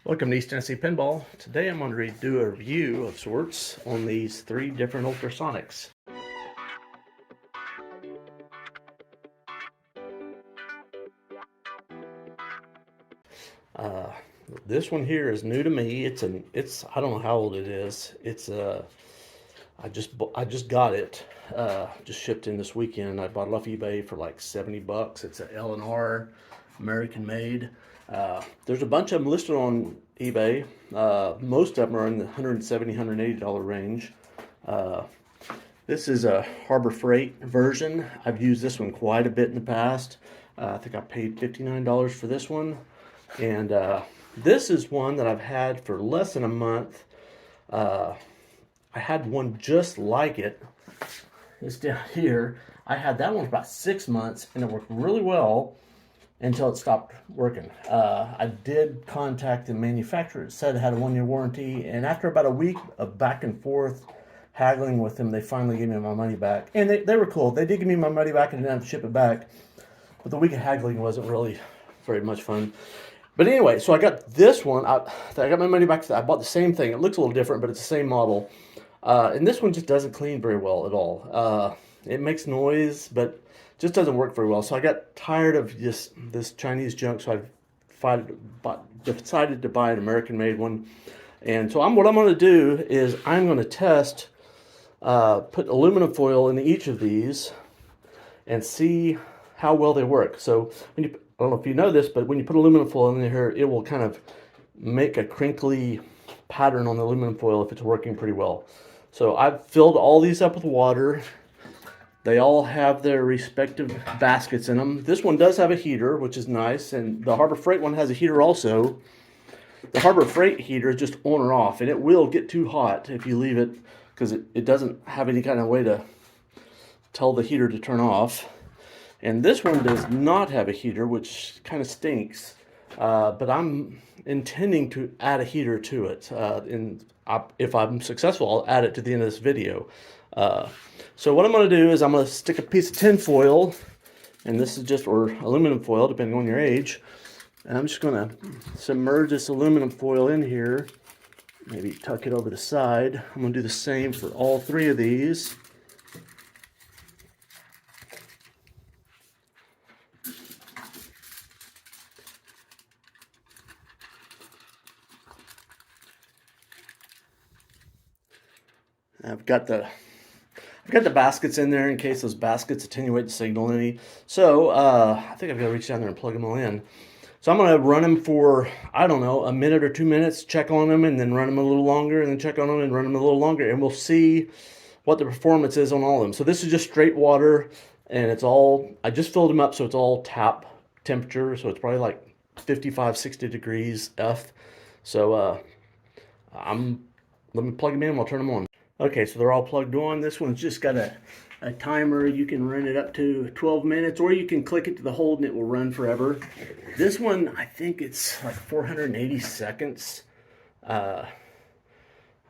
Welcome to East Tennessee Pinball. Today I'm going to do a review of sorts on these three different Ultrasonics. This one here is new to me. It's I don't know how old it is. I just got it. Just shipped in this weekend. I bought it off eBay for like 70 bucks. It's an L&R, American made. There's a bunch of them listed on eBay. Most of them are in the $170, $180 range. This is a Harbor Freight version. I've used this one quite a bit in the past. I think I paid $59 for this one. And this is one that I've had for less than a month. I had one just like it. It's down here. I had that one for about 6 months, and it worked really well until it stopped working. I did contact the manufacturer. It said it had a 1-year warranty, and after about a week of back and forth haggling with them, they finally gave me my money back. And they were cool. They did give me my money back and didn't have to ship it back. But the week of haggling wasn't really very much fun. But anyway, so I got this one. I got my money back. I bought the same thing. It looks a little different, but it's the same model. And this one just doesn't clean very well at all. It makes noise, but just doesn't work very well. So I got tired of just this Chinese junk, so I decided to buy an American-made one. And so what I'm going to do is I'm going to test, put aluminum foil in each of these and see how well they work. So I don't know if you know this, but when you put aluminum foil in here, it will kind of make a crinkly pattern on the aluminum foil if it's working pretty well. So I've filled all these up with water. They all have their respective baskets in them. This one does have a heater, which is nice, and the Harbor Freight one has a heater also. The Harbor Freight heater is just on or off, and it will get too hot if you leave it, because it doesn't have any kind of way to tell the heater to turn off. And this one does not have a heater, which kind of stinks. But I'm intending to add a heater to it. If I'm successful, I'll add it to the end of this video. So what I'm going to do is I'm going to stick a piece of tin foil, and this is just, or aluminum foil, depending on your age. And I'm just going to submerge this aluminum foil in here. Maybe tuck it over the side. I'm going to do the same for all three of these. I've got the baskets in there in case those baskets attenuate the signal any. So I think I've got to reach down there and plug them all in. So I'm going to run them for, I don't know, a minute or 2 minutes, check on them, and then run them a little longer, and then check on them and run them a little longer, and we'll see what the performance is on all of them. So this is just straight water, and it's all, I just filled them up, so it's all tap temperature, so it's probably like 55, 60 degrees F. So let me plug them in and I'll turn them on. Okay, so they're all plugged on. This one's just got a timer. You can run it up to 12 minutes, or you can click it to the hold and it will run forever. This one, I think it's like 480 seconds. Let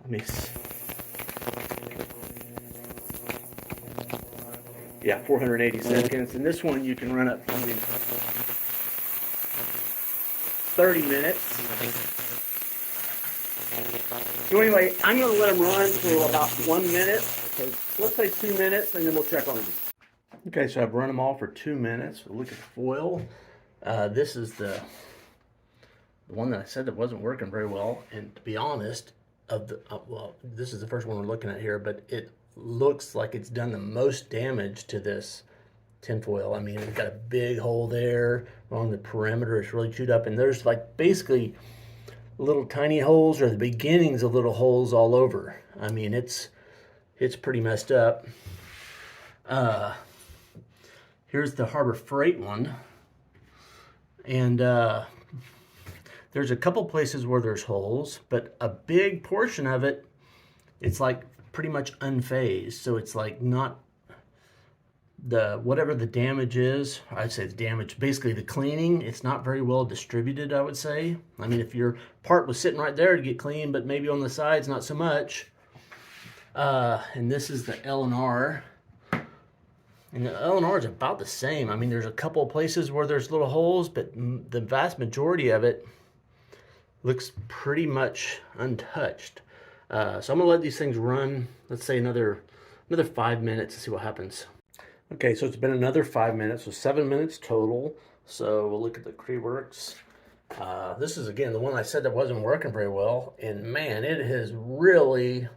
me see. Yeah, 480 seconds. And this one you can run up to 30 minutes. So anyway, I'm going to let them run for about 1 minute. So let's say 2 minutes, and then we'll check on them. Okay, so I've run them all for 2 minutes. Look at the foil. This is the one that I said that wasn't working very well. And to be honest, well, this is the first one we're looking at here, but it looks like it's done the most damage to this tinfoil. I mean, it's got a big hole there along the perimeter. It's really chewed up, and there's like basically little tiny holes, or the beginnings of little holes all over. I mean, it's pretty messed up. Here's the Harbor Freight one, and there's a couple places where there's holes, but a big portion of it, it's like pretty much unfazed. So it's like not whatever the damage is, I'd say the damage, basically the cleaning, it's not very well distributed, I would say. I mean, if your part was sitting right there to get clean, but maybe on the sides, not so much. And this is the L&R. And the L&R is about the same. I mean, there's a couple of places where there's little holes, but the vast majority of it looks pretty much untouched. So I'm gonna let these things run, let's say another 5 minutes to see what happens. Okay, so it's been another 5 minutes, so 7 minutes total. So we'll look at the Creeworks. This is, again, the one I said that wasn't working very well. And man, it has really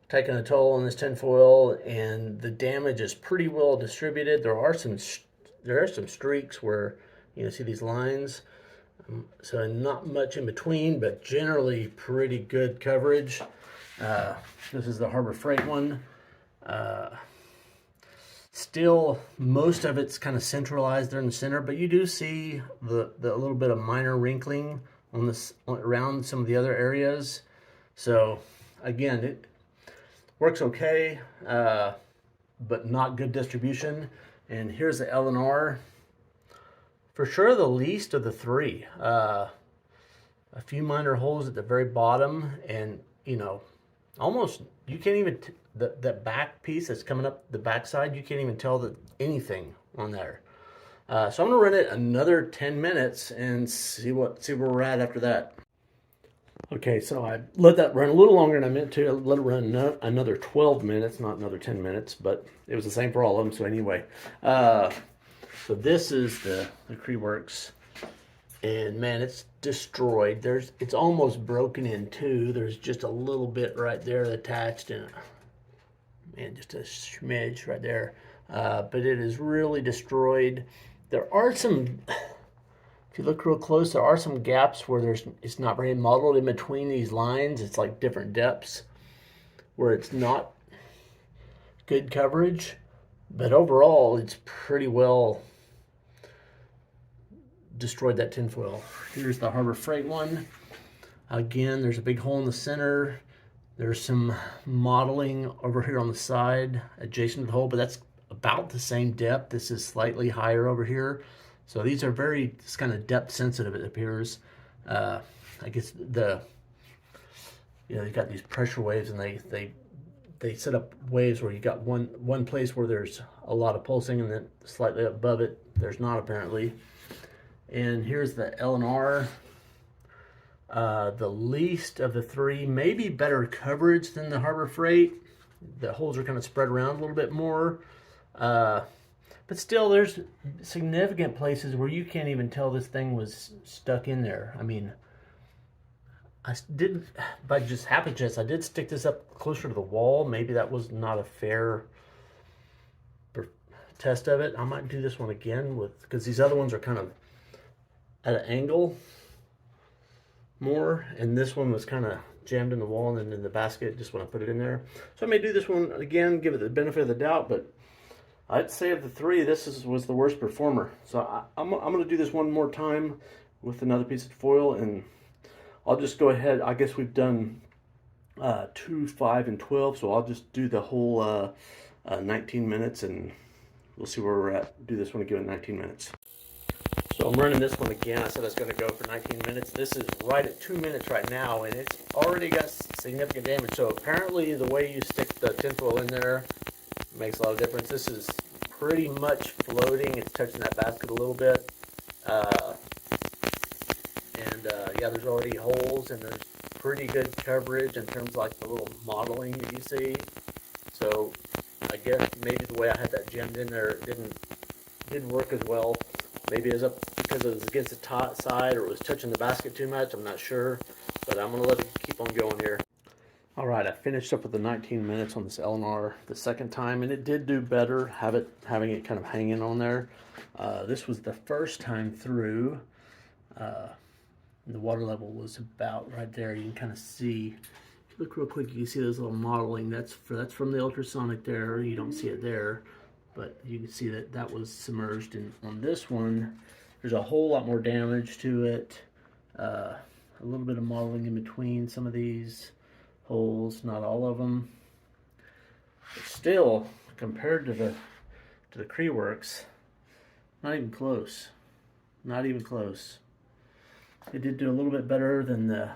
taken a toll on this tinfoil, and the damage is pretty well distributed. There are some streaks where you see these lines. So not much in between, but generally pretty good coverage. This is the Harbor Freight one. Still, most of it's kind of centralized there in the center, but you do see the little bit of minor wrinkling on this around some of the other areas. So again, it works okay, but not good distribution. And here's the L&R. For sure the least of the three. A few minor holes at the very bottom, and almost you can't even that back piece that's coming up the backside, you can't even tell that anything on there. So I'm gonna run it another 10 minutes and see where we're at after that. Okay, so I let that run a little longer than I meant to. I let it run another 12 minutes, not another 10 minutes, but it was the same for all of them. So anyway, so this is the Creeworks, and man, it's destroyed. It's almost broken in two. There's just a little bit right there attached, and man, just a smidge right there. But it is really destroyed. There are some, if you look real close, there are some gaps where it's not very modeled in between these lines. It's like different depths where it's not good coverage, but overall it's pretty well destroyed that tinfoil. Here's the Harbor Freight one. Again, there's a big hole in the center. There's some modeling over here on the side adjacent to the hole, but that's about the same depth. This is slightly higher over here. So these are it's kind of depth sensitive, it appears. I guess you've got these pressure waves, and they set up waves where you got one place where there's a lot of pulsing, and then slightly above it there's not, apparently. And here's the L&R. The least of the three, maybe better coverage than the Harbor Freight. The holes are kind of spread around a little bit more. But still, there's significant places where you can't even tell this thing was stuck in there. I mean, I did, by just happen chance, I did stick this up closer to the wall. Maybe that was not a fair test of it. I might do this one again because these other ones are kind of at an angle more, and this one was kind of jammed in the wall and then in the basket just when I put it in there. So I may do this one again, give it the benefit of the doubt, but I'd say of the three, this was the worst performer. So I'm going to do this one more time with another piece of foil, and I'll just go ahead. I guess we've done 2, 5, and 12, so I'll just do the whole 19 minutes, and we'll see where we're at. Do this one again in 19 minutes. So I'm running this one again. I said I was going to go for 19 minutes. This is right at 2 minutes right now, and it's already got significant damage. So apparently the way you stick the tinfoil in there makes a lot of difference. This is pretty much floating. It's touching that basket a little bit. Yeah, there's already holes, and there's pretty good coverage in terms of like the little modeling that you see. So I guess maybe the way I had that gemmed in there didn't work as well. Maybe it was up because it was against the top side, or it was touching the basket too much. I'm not sure, but I'm going to let it keep on going here. All right, I finished up with the 19 minutes on this L&R the second time, and it did do better having it kind of hanging on there. This was the first time through. The water level was about right there. You can kind of see. If you look real quick, you can see those little modeling. That's from the ultrasonic there. You don't see it there, but you can see that was submerged. And on this one, there's a whole lot more damage to it. A little bit of modeling in between some of these holes, not all of them. But still, compared to the Creeworks, not even close. Not even close. It did do a little bit better than the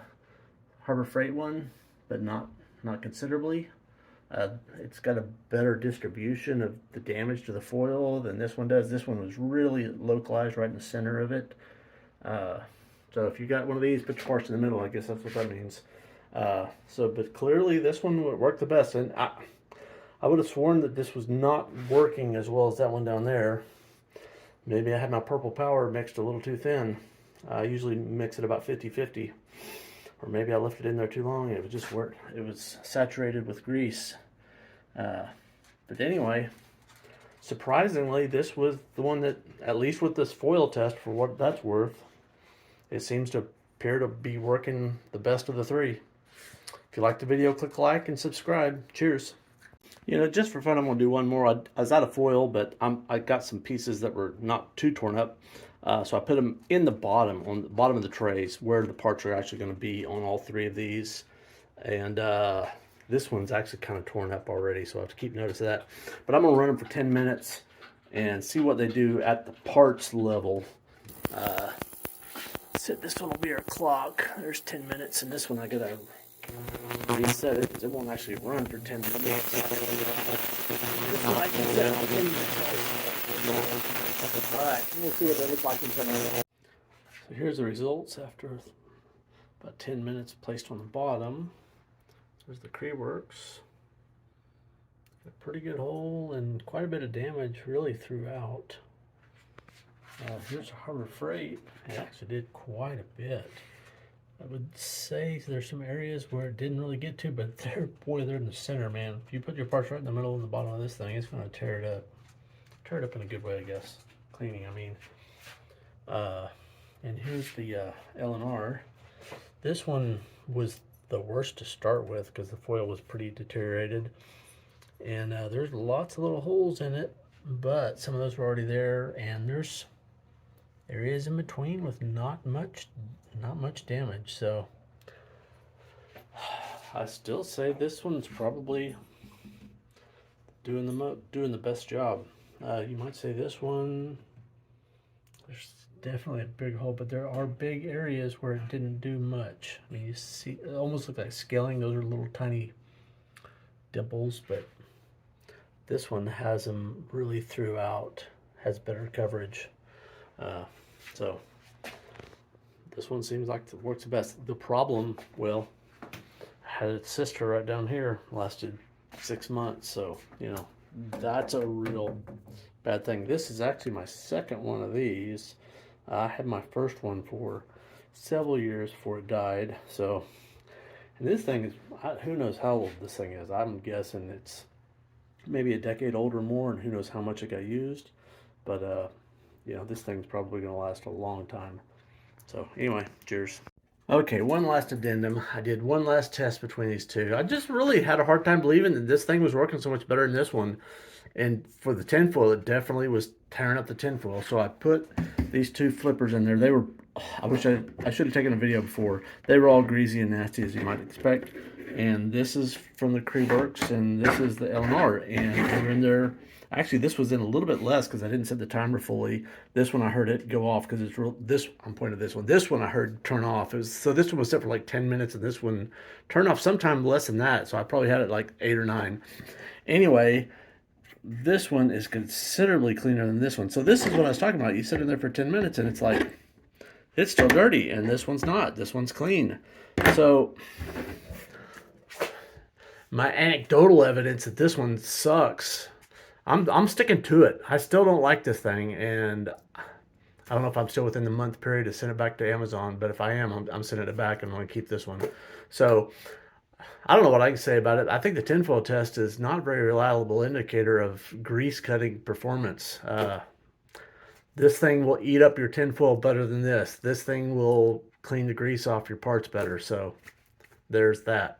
Harbor Freight one, but not considerably. It's got a better distribution of the damage to the foil than this one does. This one was really localized right in the center of it. So if you got one of these, put your parts in the middle. I guess that's what that means. But clearly this one would work the best. And I would have sworn that this was not working as well as that one down there. Maybe I had my purple power mixed a little too thin. I usually mix it about 50-50. Or maybe I left it in there too long. It was just worked. It was saturated with grease. But anyway, surprisingly, this was the one that, at least with this foil test, for what that's worth, it seems to appear to be working the best of the three. If you like the video, click like and subscribe. Cheers. You know, just for fun, I'm going to do one more. I was out of foil, but I got some pieces that were not too torn up. So I put them in the bottom, on the bottom of the trays, where the parts are actually going to be on all three of these. And this one's actually kind of torn up already, so I have to keep notice of that. But I'm going to run them for 10 minutes and see what they do at the parts level. This one will be our clock. There's 10 minutes, and this one I got to reset it because it won't actually run for 10 minutes. This one I can set for 10 minutes. Alright, we'll see what they look like in 10 minutes. So here's the results after about 10 minutes placed on the bottom. There's the Creeworks. A pretty good hole and quite a bit of damage really throughout. Here's Harbor Freight. It actually did quite a bit. I would say there's some areas where it didn't really get to, but they're in the center, man. If you put your parts right in the middle and the bottom of this thing, it's going to tear it up. Tear it up in a good way, I guess. Cleaning, I mean. And here's the L&R. This one was the worst to start with because the foil was pretty deteriorated. And there's lots of little holes in it, but some of those were already there, and there's areas in between with not much damage. So I still say this one's probably doing the best job. You might say this one, there's definitely a big hole, but there are big areas where it didn't do much. I mean, you see, it almost looks like scaling. Those are little tiny dimples, but this one has them really throughout, has better coverage. So this one seems like it works the best. The problem, well, had its sister right down here, lasted 6 months. So, you know, that's a real bad thing. This is actually my second one of these. I had my first one for several years before it died. So, and this thing is, who knows how old this thing is. I'm guessing it's maybe a decade old or more, and who knows how much it got used. But, you know, this thing's probably going to last a long time. So, anyway, cheers. Okay, one last addendum. I did one last test between these two. I just really had a hard time believing that this thing was working so much better than this one. And for the tinfoil, it definitely was tearing up the tinfoil. So I put these two flippers in there. They were, I wish I should have taken a video before. They were all greasy and nasty, as you might expect. And this is from the Creeworks, and this is the L&R. And they were in there. Actually, this was in a little bit less because I didn't set the timer fully. This one I heard it go off because it's real. I'm pointing to this one. This one I heard turn off. So this one was set for like 10 minutes, and this one turned off sometime less than that. So I probably had it like 8 or 9. Anyway, this one is considerably cleaner than this one. So this is what I was talking about. You sit in there for 10 minutes, and it's like, it's still dirty, and this one's not. This one's clean. So my anecdotal evidence that this one sucks, I'm sticking to it. I still don't like this thing, and I don't know if I'm still within the month period to send it back to Amazon, but if I am, I'm sending it back, and I'm going to keep this one. So I don't know what I can say about it. I think the tinfoil test is not a very reliable indicator of grease cutting performance. This thing will eat up your tinfoil better than this. This thing will clean the grease off your parts better. So there's that.